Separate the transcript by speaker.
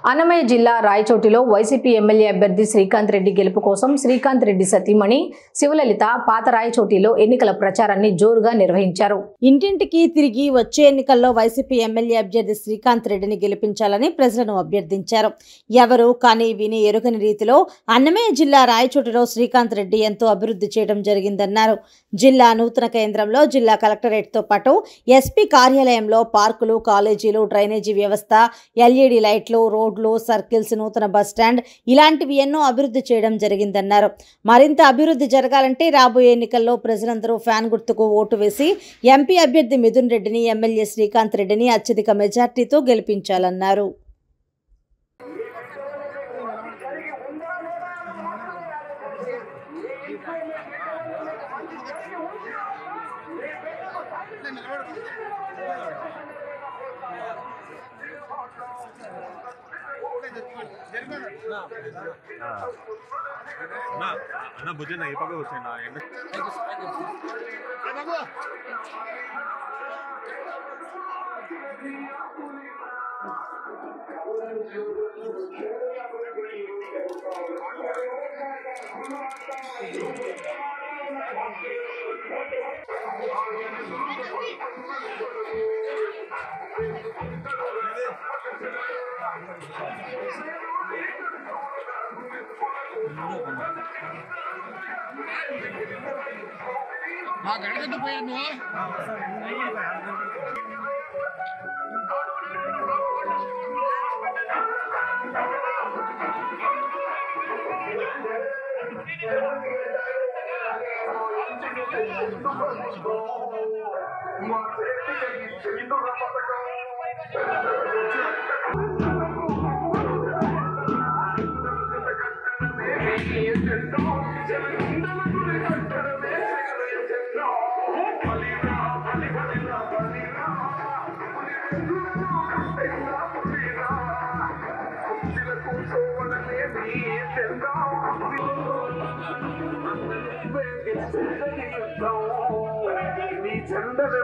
Speaker 1: అన్నమయ్య జిల్లా రాయచోటిలో YCP MLA అభ్యర్థి శ్రీకాంత్ రెడ్డి గెలుపు కోసం శ్రీకాంత్ రెడ్డి సతీమణి శివలలిత పాత రాయచోటిలో ఎన్నికల ప్రచారాన్ని జోరుగా నిర్వహించారు.
Speaker 2: ఇంటింటికి తిరిగి వచ్చే ఎన్నికల్లో వైసీపీ ఎమ్మెల్యే అభ్యర్థి శ్రీకాంత్ రెడ్డిని గెలిపించాలని ప్రజలను అభ్యర్థించారు. ఎవరు కానీ విని ఎరుగని రీతిలో అన్నమయ్య జిల్లా రాయచోటిలో శ్రీకాంత్ రెడ్డి ఎంతో అభివృద్ధి చేయడం జరిగిందన్నారు. జిల్లా నూతన కేంద్రంలో జిల్లా కలెక్టరేట్తో పాటు ఎస్పీ కార్యాలయంలో పార్కులు, కాలేజీలు, డ్రైనేజీ వ్యవస్థ, ఎల్ఈడి లైట్లు, రోడ్లు, సర్కిల్స్, నూతన బస్టాండ్ ఇలాంటివి ఎన్నో అభివృద్ధి చేయడం జరిగిందన్నారు. మరింత అభివృద్ధి జరగాలంటే రాబోయే ఎన్నికల్లో ప్రజలందరూ ఫ్యాన్ గుర్తుకు ఓటు వేసి ఎంపీ అభ్యర్థి మిథున్ రెడ్డిని, ఎమ్మెల్యే శ్రీకాంత్ రెడ్డిని అత్యధిక మెజార్టీతో గెలిపించాలన్నారు.
Speaker 3: అన్న భుజన ఏ పక్క వచ్చాయి
Speaker 4: మా గడగట్టు పోయాను చందన